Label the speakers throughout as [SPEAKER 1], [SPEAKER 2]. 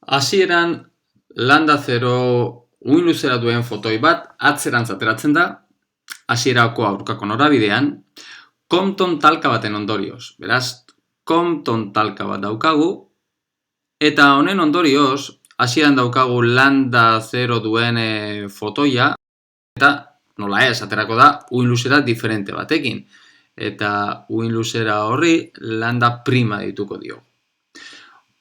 [SPEAKER 1] Hasieran landa zero uin luzera duen fotoi bat atzerantz ateratzen da, hasierako aurkako norabidean, Compton talka baten ondorioz. Beraz, Compton talka bat daukagu, eta honen ondorioz, hasieran daukagu landa zero duen fotoia, eta nola ez, aterako da uin luzera diferente batekin. Eta uin luzera horri landa prima dituko dio.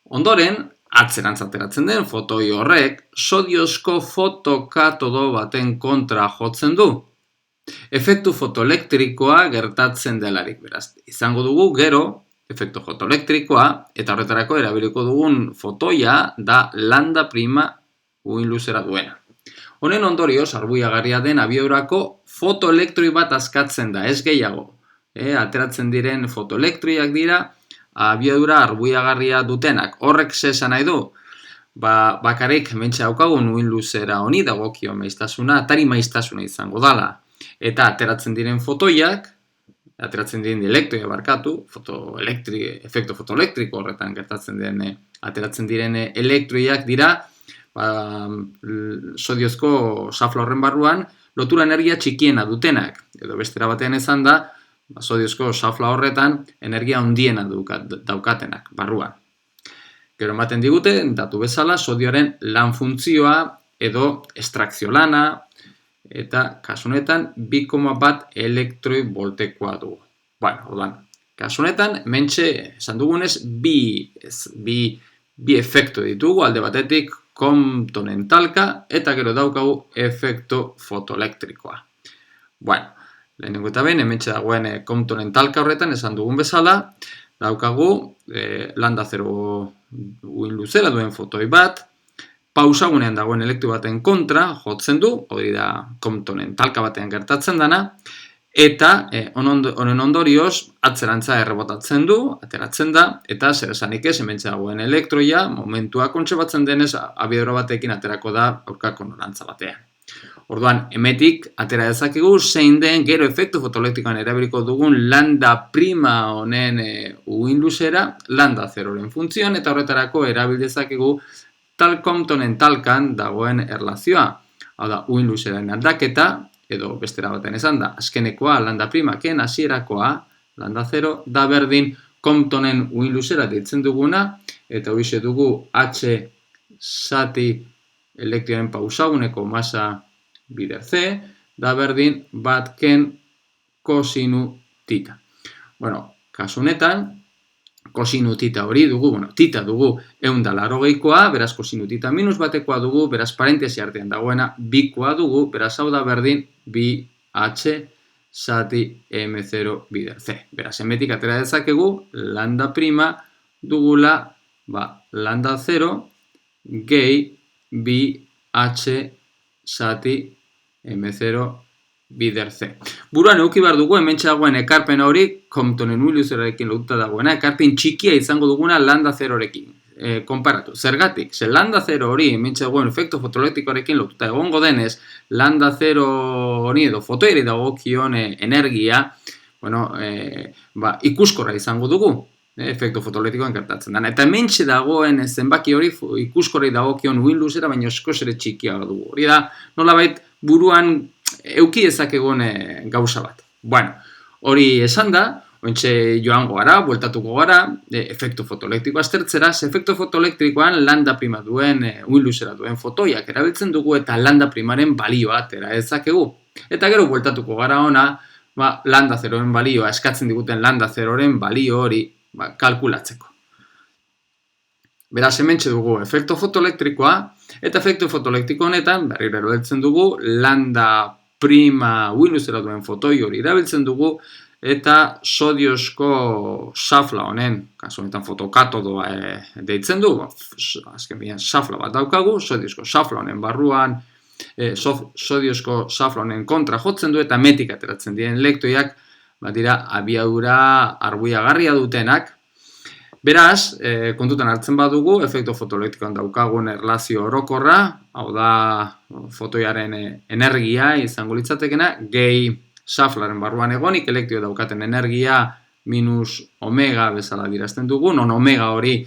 [SPEAKER 1] Ondoren, atzerantz ateratzen den fotoi horrek sodiozko fotokatodo baten kontra jotzen du. Efektu fotoelektrikoa gertatzen delarik, beraz. Izango dugu gero, efektu fotoelektrikoa, eta horretarako erabiliko dugun fotoia da landa prima uin luzera duena. Honen ondorioz, arbuiagarria den abiadurako fotoelektroi bat askatzen da, ez gehiago. Ateratzen diren fotoelektroiak dira, abiadura arbuiagarria dutenak. Horrek zesan nahi du? Bakarrik mentxe daukagun uin luzera honi dagokio maiztasuna, atari maiztasuna izango dala. Eta ateratzen diren fotoiak, ateratzen diren elektroia barkatu, efektu fotoelektriko horretan gertatzen den ateratzen diren elektroiak dira, sodiozko xafla horren barruan lotura energia txikiena dutenak. Edo bestera batean esan da, sodiozko xafla horretan energia handiena daukatenak barruan. Gero ematen digute, datu bezala, sodioaren lan funtzioa edo estrakzio lana, eta kasunetan 2,1 elektroi voltekoa dugu. Orduan, kasunetan, mentxe esan dugunez, bi efektu ditugu, alde batetik Comptonen talka, eta gero daukagu efektu fotoelektrikoa. Lehenengo eta behin, hementxe dagoen Comptonen talka horretan, esan dugun bezala, daukagu landa zero uin luzera duen fotoi bat, pausagunean dagoen elektro baten kontra jotzen du, hori da Comptonen talka batean gertatzen dana, eta honen ondorioz atzerantza errebotatzen du, ateratzen da, eta zer esanik ez, hementxe dagoen elektroia, momentua kontserbatzen denez, abiadura batekin aterako da aurkako norantza batean. Orduan, hemetik atera dezakegu zein den gero efektu fotoelektrikoan erabiliko dugun landa prima honen uin luzera, landa zeroren funtzioan, eta horretarako erabil dezakegu Comptonen talkan dagoen erlazioa. Hau da, uin luzeraren aldaketa, edo bestera baten esan da, azkenekoa landa primaken hasierakoa, landa zero, da berdin Comptonen uin luzera deitzen duguna, eta horixe dugu H zati elektrioaren pausaguneko masa bider C, da berdin batken kosinu tita. Kasu honetan, kosinu tita hori dugu, tita dugu 180koa, beraz kosinu tita minus batekoa dugu, beraz parentesi artean dagoena bikoa dugu, beraz hau da berdin 2H zati M0 bider C. Beraz, hemetik atera dezakegu, landa prima dugula, landa 0 gehi 2H zati M0 bider C. Buruan eduki behar dugu, hementxe dagoen ekarpen hori, Comptonen uin luzerarekin lotuta dagoena, ekarpen txikia izango duguna landa zerorekin. Konparatu. Zergatik, ze landa zero hori, hementxe dagoen efektu fotoelektrikoarekin lotuta egongo denez, landa zero hori edo fotoiri dagokion energia, ikuskorra izango dugu, efektu fotoelektrikoan gertatzen dena. Eta hementxe dagoen zenbaki hori ikuskorrei dagokion uin luzera, baina eskos ere txikia dugu. Hori da, nolabait buruan euki ezakegon gauza bat. Hori esan da, ointxe joango gara, bueltatuko gara, efektu fotoelektrikoa aztertzera, efektu fotoelektrikoan landa prima duen, uin luzera duen fotoiak erabiltzen dugu eta landa primaren balioa atera ezakegu. Eta gero bueltatuko gara ona, landa zeroren balioa, eskatzen diguten landa zeroren balio hori kalkulatzeko. Beraz, hementxe dugu efektu fotoelektrikoa, eta efektu fotoelektriko honetan, berriro erabiltzen dugu, landa prima uin luzera duen fotoi hori erabiltzen dugu, eta sodiozko xafla honen, kasu honetan fotokatodoa deitzen du, azken bian xafla bat daukagu, sodiozko xafla honen barruan, sodiozko xafla honen kontra jotzen du, eta metik ateratzen diren elektroiak, dira abiadura arbuiagarria dutenak. Beraz, kontutan hartzen badugu, efektu fotoelektrikoan daukagun erlazio orokorra, hau da fotoiaren energia izango litzatekena, gehi xaflaren barruan egonik, elektrio daukaten energia minus omega bezala dirazten dugu, non omega hori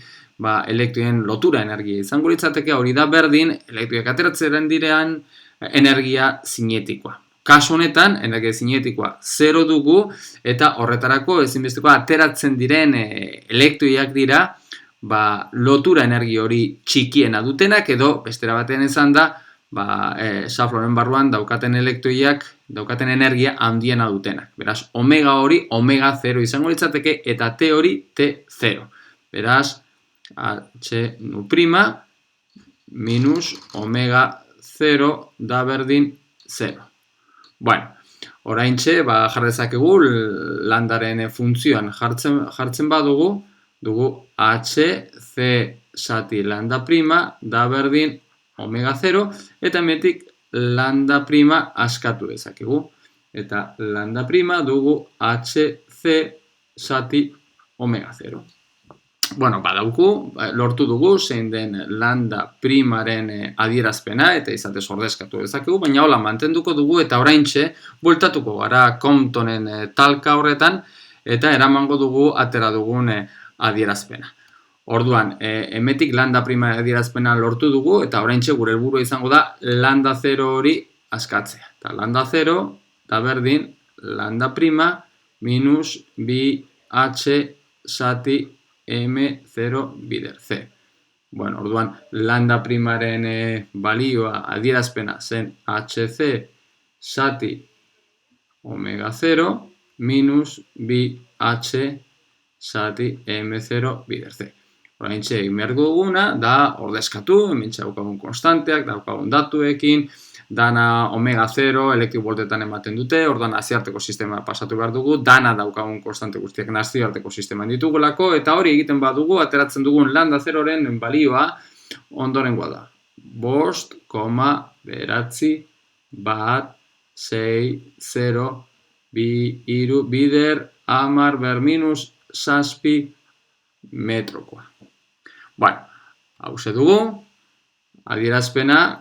[SPEAKER 1] elektroien lotura energia izango litzateke, hori da berdin, elektroiak ateratzen direan energia zinetikoa. Kasu honetan, energia zinetikoa 0 dugu, eta horretarako ezinbestekoa ateratzen diren elektroiak dira, lotura energia hori txikiena dutenak, edo bestera batean izan da, xafloren barruan daukaten elektroiak, daukaten energia handiena dutenak. Beraz, omega hori, omega 0 izango litzateke, eta T hori T0. Beraz, H nu prima minus omega 0 da berdin 0. Bueno, oraintxe, jarrezakegu landaren funtzioan jartzen badugu, dugu HC zati lambda prima da berdin omega 0, eta hemetik lambda prima askatu dezakegu. Eta lambda prima dugu HC zati omega 0. Bueno, lortu dugu zein den lambda primaren adierazpena eta izatez ordezkatu dezakegu, baina hola mantenduko dugu eta oraintxe bueltatuko gara Comptonen talka horretan eta eramango dugu atera dugun adierazpena. Orduan, hemetik lambda prima adierazpena lortu dugu eta oraintxe gure helburua izango da lambda 0 hori askatzea. Eta lambda 0 da berdin lambda prima minus bi H zati M0 bider C. Bueno, orduan, lambda primaren balioa adierazpena zen HC zati omega 0 minus bi H zati M0 bider C. Oraintxe egin behar duguna da ordezkatu, hementxe daukagun konstanteak, daukagun datuekin, dana omega 0 elektrovoltetan ematen dute, orduan nazioarteko sistema pasatu behar dugu, dana daukagun konstante guztiak nazioarteko sisteman ditugulako, eta hori egiten badugu, ateratzen dugun lambda 0-ren balioa ondorengoa da. 5,9 bat 6 0 bi hiru bider 10 ber minus 7 metrokoa. Bueno, hauxe dugu, adierazpena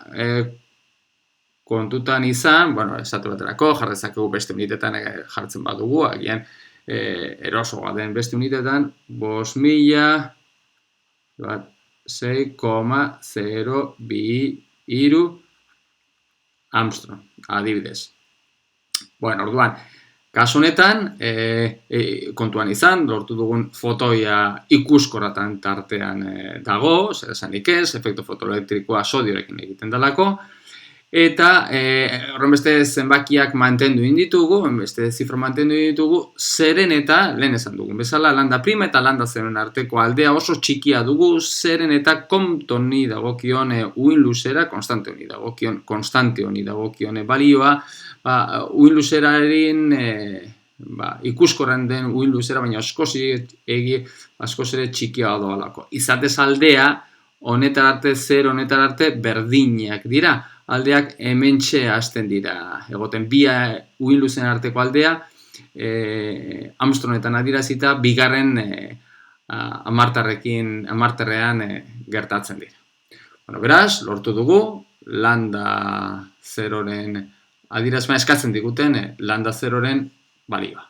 [SPEAKER 1] kontutan izan, esate baterako, jarrezakegu beste unitetan jartzen badugu, agian erosoa den beste unitetan, 5.6,023 Armstrong, adibidez. Bueno, orduan, kasu honetan, kontuan izan, lortu dugun fotoia ikuskoratan tartean dago, zer esanik ez, efektu fotoelektrikoa sodiorekin egiten dalako, eta horren beste zenbakiak mantendu inditugu, beste zifra mantendu inditugu, zeren eta, lehen esan dugun bezala, lambda prima eta lambda zeroen arteko aldea oso txikia dugu, zeren eta Comptoni dagokion uin luzera, konstante honi dagokion balioa, uin luzeraren, ikuskorren den uin luzera, baina askoz ere txikia doalako. Izatez aldea, honetar arte, zero honetar arte, berdinak dira. Aldeak hementxe hasten dira. Egoten bi uin luzen arteko aldea, Armstrongetan adierazita, bigarren hamarterrean gertatzen dira. Beraz, lortu dugu, lambda 0-ren adierazpena eskatzen diguten lambda 0-ren balioa.